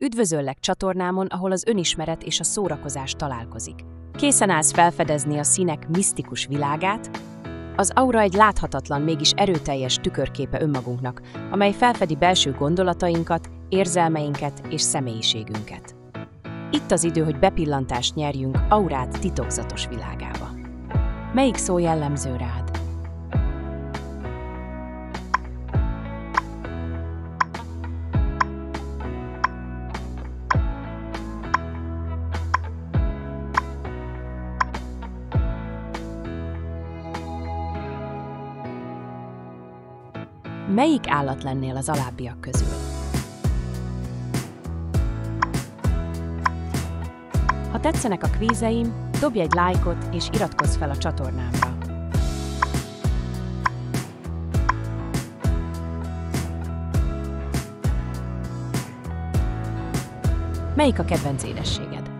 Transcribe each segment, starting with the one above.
Üdvözöllek csatornámon, ahol az önismeret és a szórakozás találkozik. Készen állsz felfedezni a színek misztikus világát? Az aura egy láthatatlan, mégis erőteljes tükörképe önmagunknak, amely felfedi belső gondolatainkat, érzelmeinket és személyiségünket. Itt az idő, hogy bepillantást nyerjünk aurád titokzatos világába. Melyik szó jellemző rád? Melyik állat lennél az alábbiak közül? Ha tetszenek a kvízeim, dobj egy lájkot és iratkozz fel a csatornámra. Melyik a kedvenc édességed?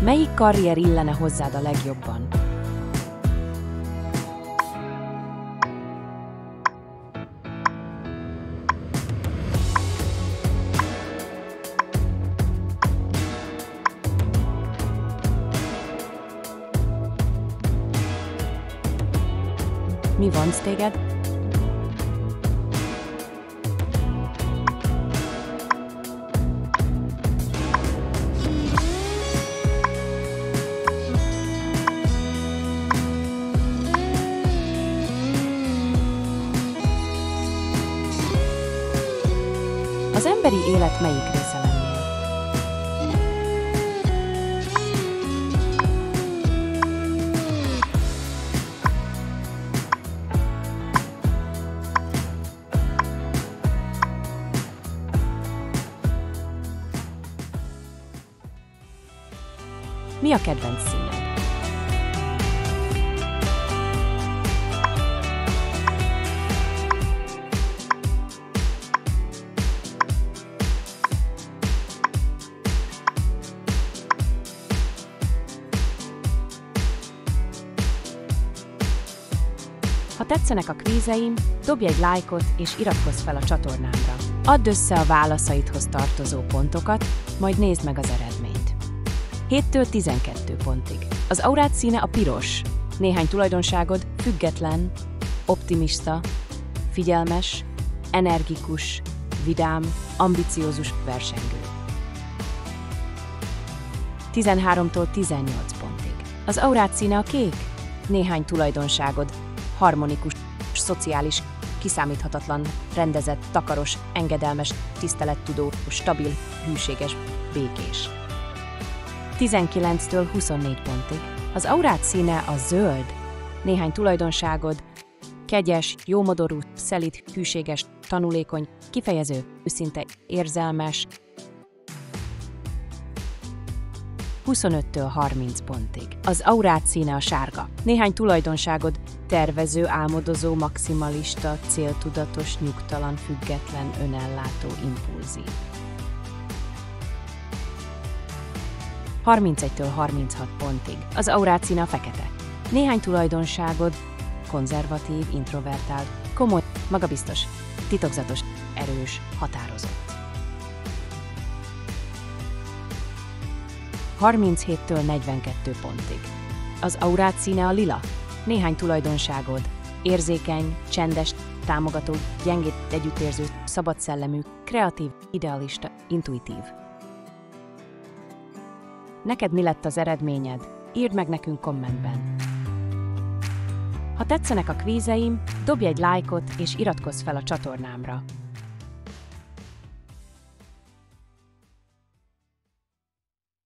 Melyik karrier illene hozzád a legjobban? Mi vonz téged? Az emberi élet melyik része lennél? Mi a kedvenc színed? Ha tetszenek a kvízeim, dobj egy lájkot és iratkozz fel a csatornámra. Add össze a válaszaidhoz tartozó pontokat, majd nézd meg az eredményt. 7-től 12 pontig. Az aurád színe a piros. Néhány tulajdonságod: független, optimista, figyelmes, energikus, vidám, ambiciózus, versengő. 13-tól 18 pontig. Az aurád színe a kék. Néhány tulajdonságod: harmonikus, szociális, kiszámíthatatlan, rendezett, takaros, engedelmes, tisztelettudó, stabil, hűséges, békés. 19-től 24 pontig. Az aurád színe a zöld. Néhány tulajdonságod: kegyes, jómodorú, szelíd, hűséges, tanulékony, kifejező, őszinte, érzelmes. 25-től 30 pontig. Az aurád színe a sárga. Néhány tulajdonságod: tervező, álmodozó, maximalista, céltudatos, nyugtalan, független, önellátó, impulzív. 31-től 36 pontig. Az aurád színe a fekete. Néhány tulajdonságod: konzervatív, introvertált, komoly, magabiztos, titokzatos, erős, határozott. 37-től 42 pontig. Az aurád színe a lila. Néhány tulajdonságod: érzékeny, csendes, támogató, gyengéd, együttérző, szabadszellemű, kreatív, idealista, intuitív. Neked mi lett az eredményed? Írd meg nekünk kommentben. Ha tetszenek a kvízeim, dobj egy lájkot és iratkozz fel a csatornámra.